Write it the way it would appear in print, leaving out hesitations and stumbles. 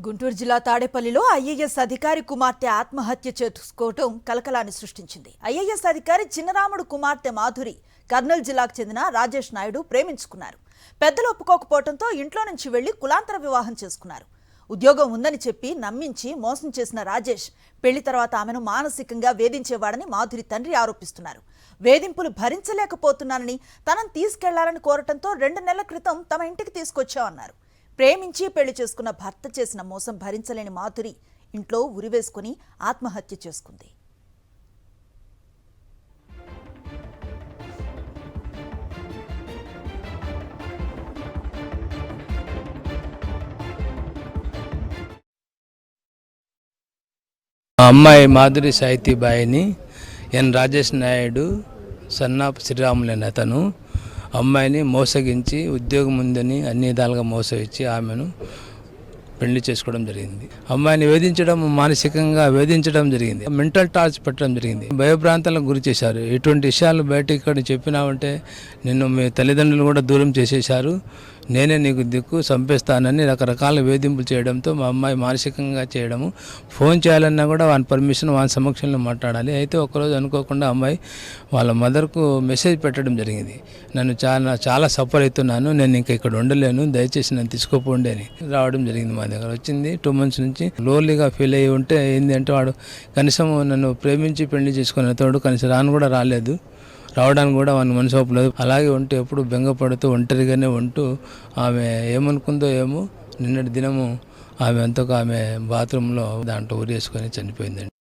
గుంటూరు జిల్లా తాడేపల్లిలో ఐఏఎస్ అధికారి కుమార్తె ఆత్మహత్య చేసుకోవడం కలకలాన్ని సృష్టించింది. ఐఏఎస్ అధికారి చిన్నరాముడు కుమార్తె మాధురి కర్నూలు జిల్లాకు చెందిన రాజేష్ నాయుడు ప్రేమించుకున్నారు. పెద్దలు ఒప్పుకోకపోవడంతో ఇంట్లో నుంచి వెళ్లి కులాంతర వివాహం చేసుకున్నారు. ఉద్యోగం ఉందని చెప్పి నమ్మించి మోసం చేసిన రాజేష్ పెళ్లి తర్వాత ఆమెను మానసికంగా వేధించేవాడని మాధురి తండ్రి ఆరోపిస్తున్నారు. వేధింపులు భరించలేకపోతున్నానని తనను తీసుకెళ్లాలని కోరటంతో 2 నెలల క్రితం తమ ఇంటికి తీసుకొచ్చామన్నారు. ప్రేమించి పెళ్లి చేసుకున్న భర్త చేసిన మోసం భరించలేని మాధురి ఇంట్లో ఉరివేసుకుని ఆత్మహత్య చేసుకుంది. అమ్మాయి మాధురి సాహితీబాయిని ఎన్ రాజేష్ నాయుడు సన్నాపు శ్రీరాములు అనే అతను అమ్మాయిని మోసగించి ఉద్యోగం ఉందని అన్ని విధాలుగా మోసగించి ఆమెను పెళ్లి చేసుకోవడం జరిగింది. అమ్మాయిని వేధించడం, మానసికంగా వేధించడం జరిగింది. మెంటల్ టార్చర్ పెట్టడం జరిగింది. భయభ్రాంతాలకు గురి చేశారు. ఎటువంటి విషయాలు బయట ఇక్కడ చెప్పినామంటే నిన్ను మీ తల్లిదండ్రులు కూడా దూరం చేసేశారు, నేనే నీకు దిక్కు, చంపేస్తానని రకరకాల వేధింపులు చేయడంతో మా అమ్మాయి మానసికంగా చేయడము. ఫోన్ చేయాలన్నా కూడా వాని పర్మిషన్ వాని సమక్షంలో మాట్లాడాలి. అయితే ఒకరోజు అనుకోకుండా అమ్మాయి వాళ్ళ మదర్కు మెసేజ్ పెట్టడం జరిగింది. నన్ను చాలా సఫర్ అవుతున్నాను, నేను ఇంకా ఇక్కడ ఉండలేను, దయచేసి నన్ను తీసుకోపోండి అని రావడం జరిగింది. మా దగ్గర వచ్చింది 2 months నుంచి లోన్లీగా ఫీల్ అయ్యి ఉంటే ఏంది అంటే వాడు కనీసం నన్ను ప్రేమించి పెళ్లి చేసుకునే తోడు కనీసం రాలేదు, రావడానికి కూడా వాని మనసు ఒప్పలేదు. అలాగే ఉంటే ఎప్పుడు బెంగపడుతూ ఒంటరిగానే ఉంటూ ఆమె ఏమనుకుందో ఏమో నిన్నటి దినము ఆమె అంతకు ఆమె బాత్రూంలో దాంట్లో ఉరేసుకొని చనిపోయిందండి.